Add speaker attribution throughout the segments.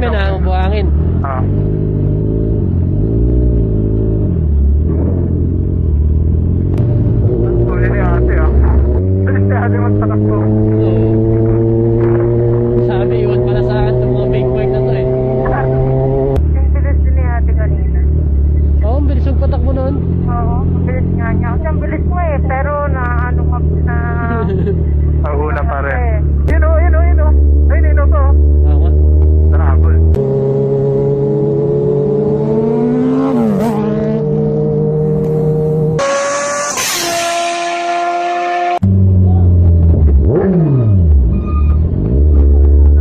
Speaker 1: men ha, mabuhangin.
Speaker 2: Ah. Huli ni ate ah. Bilis ni ate magpatakbo.
Speaker 1: Oo. Sabi, iwan pala sa akin itong mga big bike na to eh.
Speaker 3: Yung bilis din ni ate kanina.
Speaker 1: Oo, ang bilis yung patakbo nun.
Speaker 3: Oo, ang bilis nga niya. Kasi ang bilis mo eh, pero na ano ka na...
Speaker 2: Una pa rin.
Speaker 3: Eh.
Speaker 2: Yun o, yun o, yun o. Ay, nino to.
Speaker 1: Tama.
Speaker 2: Travel.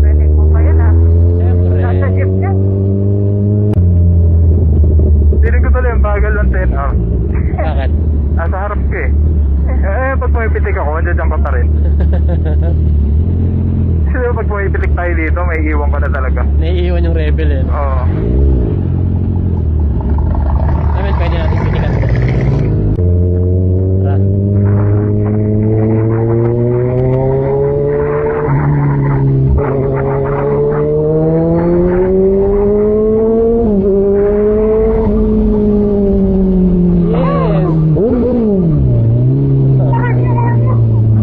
Speaker 3: Rinig mo pa yan ah.
Speaker 1: Siyempre.
Speaker 3: Nasa jeep niya.
Speaker 2: Hindi ko tuloy yung bagal ng 10
Speaker 1: Bakit?
Speaker 2: Nasa harap ko eh. Pag pumipitik ako, andyan ka pa rin. Kasi pag pumipitik tayo dito, may iwan ka na talaga.
Speaker 1: Naiiwan yung rebel eh.
Speaker 2: Oo.
Speaker 1: Namin, pwede natin pitikan. Tara.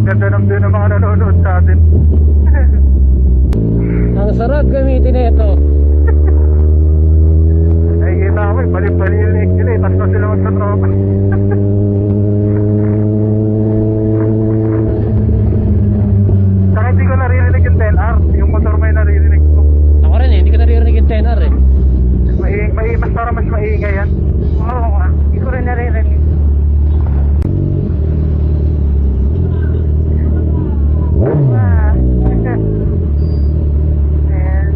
Speaker 2: Ganda ng view ng mga nanonood sa atin.
Speaker 1: Ang sarap gamitin na ito.
Speaker 2: Nakikita ko eh, balik-balik sila eh. Tapos na sila magsatropa. Saka hindi ko naririnig yung 10R. Yung motor may naririnig ko.
Speaker 1: Ako rin eh, hindi ko naririnig yung 10R eh.
Speaker 2: Mas parang mas maingay yan.
Speaker 3: Oo nga, hindi ko rin naririnig. Ah. Ayan.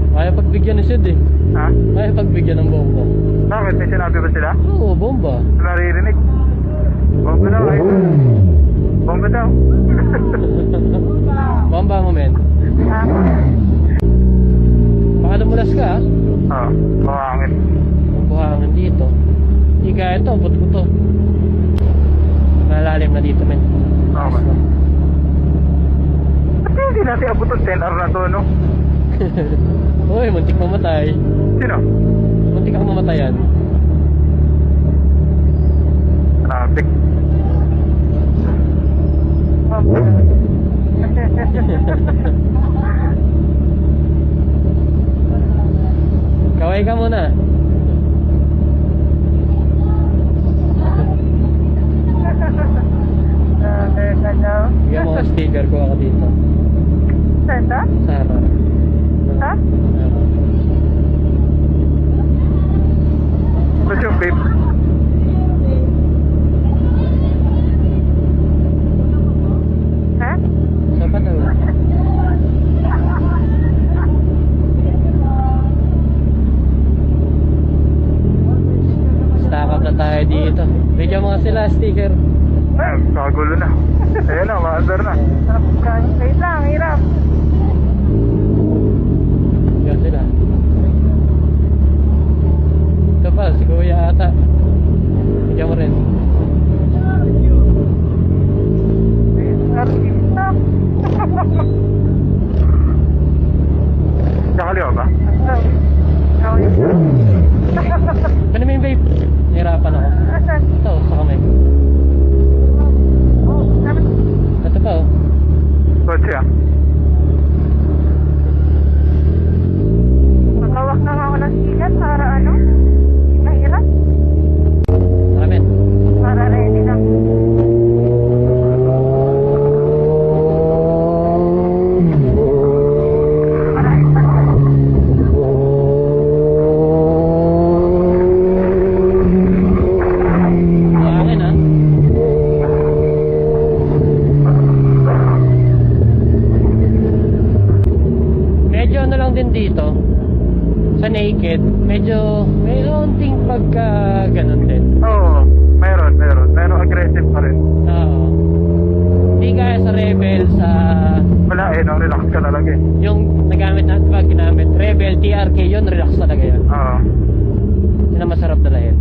Speaker 1: Kaya pagbigyan ni Sid eh.
Speaker 2: Ha?
Speaker 1: Kaya pagbigyan ng bomba.
Speaker 2: Bakit? May sinabi ba sila?
Speaker 1: Oo, bomba.
Speaker 2: Naririnig. Bomba daw ay. Bomba daw.
Speaker 1: Bomba mo men.
Speaker 3: Ah.
Speaker 1: Baka lumulas ka ah.
Speaker 2: Oo. Buhangin.
Speaker 1: Ang buhangin dito. Hindi kaya ito, abot ko to. Malalim na dito men.
Speaker 2: Okay. Ba't hindi natin abot ang 10R na to, no?
Speaker 1: Uy, muntik mamatay.
Speaker 2: Sino?
Speaker 1: Muntik ako mamatayan.
Speaker 2: Traffic.
Speaker 1: Kaway ka muna.
Speaker 3: Teka daw.
Speaker 1: Bigyan mo ko sticker ko ako dito.
Speaker 3: Senta?
Speaker 1: Sarah.
Speaker 3: Ha?
Speaker 1: Sarah.
Speaker 2: Ba't yung vape?
Speaker 3: Ha?
Speaker 1: Saan daw? Stack up na tayo dito. Bigyan mo nga sila sticker.
Speaker 2: Ay, kagulo na. Ayan na, maandar na.
Speaker 3: Wait lang, hirap.
Speaker 1: Bigyan sila. Ito pa, si Kuya ata. Bigyan mo rin.
Speaker 3: Artista.
Speaker 2: Kakaliwa ba?
Speaker 1: Ano mo yung vape? Nahirapan ako.
Speaker 3: Asan?
Speaker 1: Ito, sa kamay.
Speaker 3: Oh, dapat
Speaker 1: Ito pa oh.
Speaker 2: Kotse ah.
Speaker 3: magkawak na nga ako ng sigat para ano? Mahirap.
Speaker 1: Amen.
Speaker 3: Para ready lang.
Speaker 1: Buhangin ah. Medyo ano lang din dito. Sa naked, medyo may onting pagka ganun din.
Speaker 2: Oo, meron. Meron aggressive pa rin.
Speaker 1: Oo. Hindi kaya sa Rebel, sa
Speaker 2: Wala eh, no? Relax ka talaga eh.
Speaker 1: yung nagamit na pag ginamit. Rebel, TRK, yun relax talaga yan.
Speaker 2: Oo.
Speaker 1: Yun ang masarap dalahin.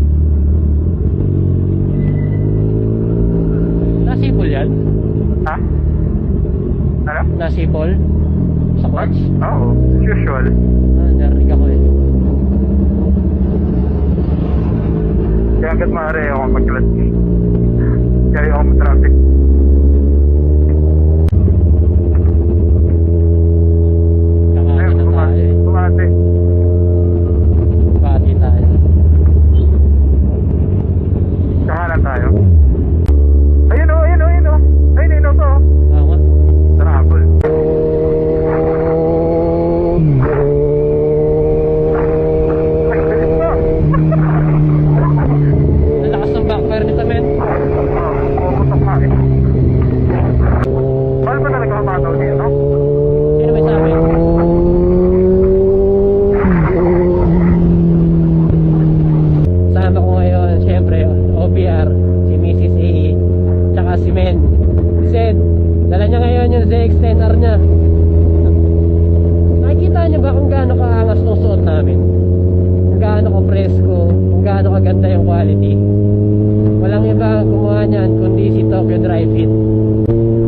Speaker 1: Nasipol yan?
Speaker 2: Ha? Ano?
Speaker 1: Nasipol? Sa clutch?
Speaker 2: Oo, usual.
Speaker 1: Narinig ako eh.
Speaker 2: Kaya hanggat maaari ako mag-clutch. Kaya ako mag-traffic.
Speaker 1: Kakain na tayo eh.
Speaker 2: Bumati.
Speaker 1: Bati tayo.
Speaker 2: Kahanan tayo. Ayun o, ayun o, ayun o. Ayun, ayun o to.
Speaker 1: Tama.
Speaker 2: Travel. Ay, galit na.
Speaker 1: Ang lakas ng backfire nito, men.
Speaker 2: Pumutok nga eh. Paano ba talaga mapataw dito?
Speaker 1: Sino may sabi? Sama ko ngayon, syempre, OPR, si Mrs. A, tsaka si Men. Sid, dala niya ngayon yung ZX-10R niya. Nakikita niyo ba kung gaano kaangas ng suot namin? Kung gaano ka presko, kung gaano kaganda yung quality. Walang iba ang gumawa niyan kundi si Tokyo Drive Fit.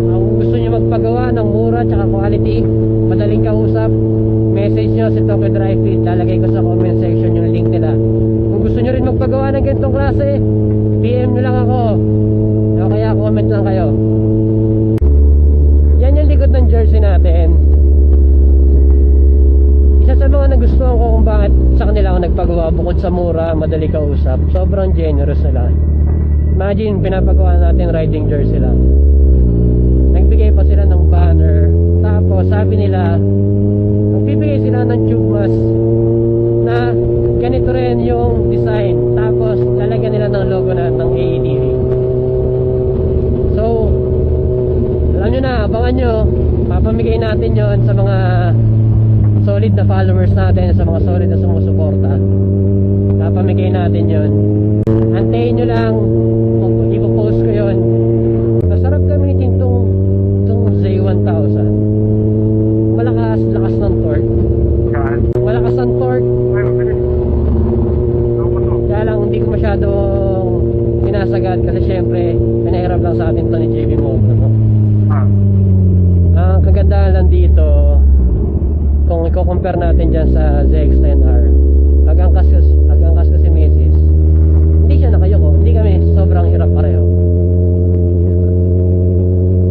Speaker 1: Kung gusto niyo magpagawa ng mura tsaka quality, madaling kausap, message niyo si Tokyo Drive Fit. Lalagay ko sa comment section yung link nila. Kung gusto niyo rin magpagawa ng ganitong klase, PM nyo lang ako. O kaya comment lang kayo. Yan yung likod ng jersey natin. Isa sa mga nagustuhan ko kung bakit sa kanila ako nagpagawa bukod sa mura, madali kausap. Sobrang generous nila. Imagine, pinapagawa natin riding jersey lang. Nagbigay pa sila ng banner. Tapos sabi nila, magbibigay sila ng tube mask na ganito rin yung design. Tapos lalagyan nila ng logo na ng AEDV. So, alam nyo na, abangan nyo. Papamigay natin yon sa mga solid na followers natin, sa mga solid na sumusuporta. Papamigay natin yon. Antayin nyo lang, ipopost ko yon. Masarap gamitin tong Z1000. Malakas, lakas ng torque.
Speaker 2: Saan?
Speaker 1: Malakas ang torque.
Speaker 2: Ay, mabilis. Ano
Speaker 1: Kaya lang hindi ko masyadong sinasagad kasi syempre pinahirap lang sa atin to ni JB Moto, no?
Speaker 2: Ah.
Speaker 1: Ang kagandahan lang dito, kung i-compare natin dyan sa ZX-10R, agangkas ko si Mrs. Hindi siya nakayoko, hindi kami sobrang hirap pareho.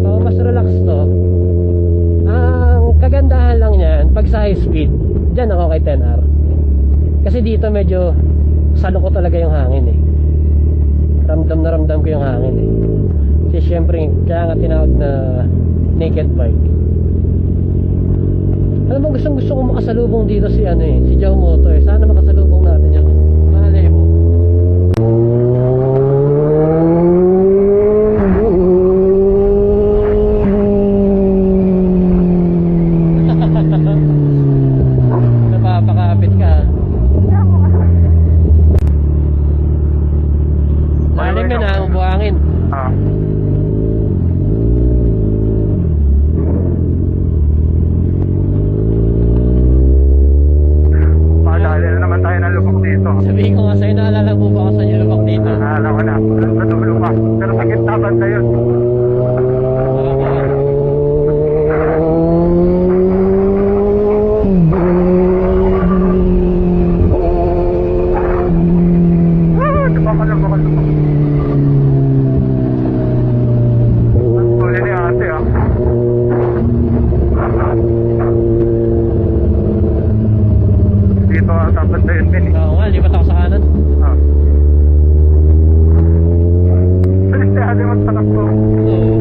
Speaker 1: So mas relax to. Ang kagandahan lang yan, pag sa high speed, dyan ako kay 10R. Kasi dito medyo salo ko talaga yung hangin eh. Ramdam na ramdam ko yung hangin eh. Kasi syempre, kaya nga tinawag na naked bike. Alam mo, gusto ko makasalubong dito si si Joe Moto eh. Sana makasalubong natin yun. Malay mo. Napapakapit ka. Lalim yun ang buhangin.
Speaker 2: Ah. Pakadali na naman tayo ng lubok dito.
Speaker 1: Sabihin ko nga sa'yo, naalala mo ba kung saan yung lubak dito?
Speaker 2: Naalala ko na. Natulo ka. Pero sakit taban na yun. Lubok. Ang tuloy ni ate ah. Dito taban na yun din eh.
Speaker 1: Oo nga, lipat ako sa kanan.
Speaker 2: Ah. Bilis na ate magtakbo.
Speaker 1: Oo.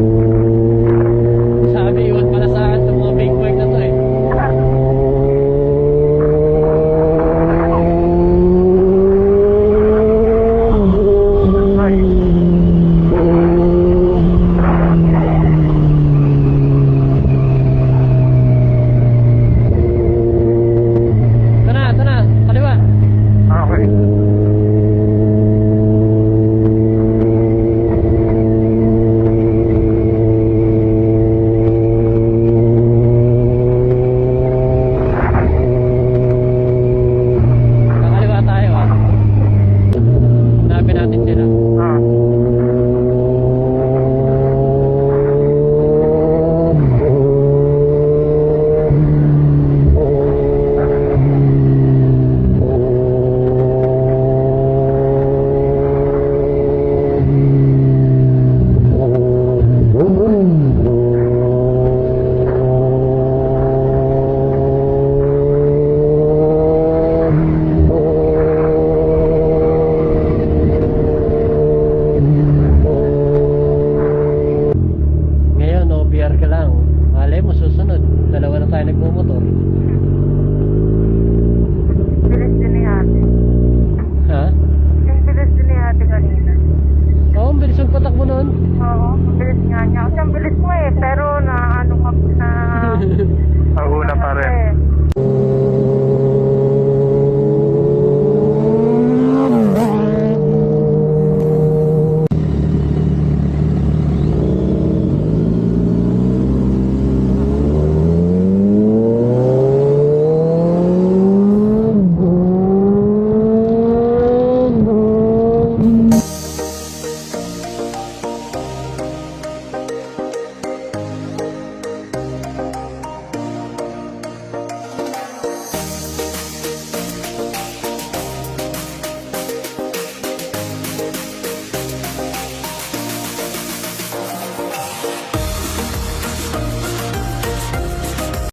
Speaker 1: Sabi, iwan pala sa akin sa mga big bike na to eh.
Speaker 2: Okay.
Speaker 3: Bilis din ni ate.
Speaker 1: Ha?
Speaker 3: Yung bilis din ni ate kanina.
Speaker 1: Oo, ang bilis ang patakbo nun.
Speaker 3: Oo, ang bilis nga niya. Kasi ang bilis mo eh, pero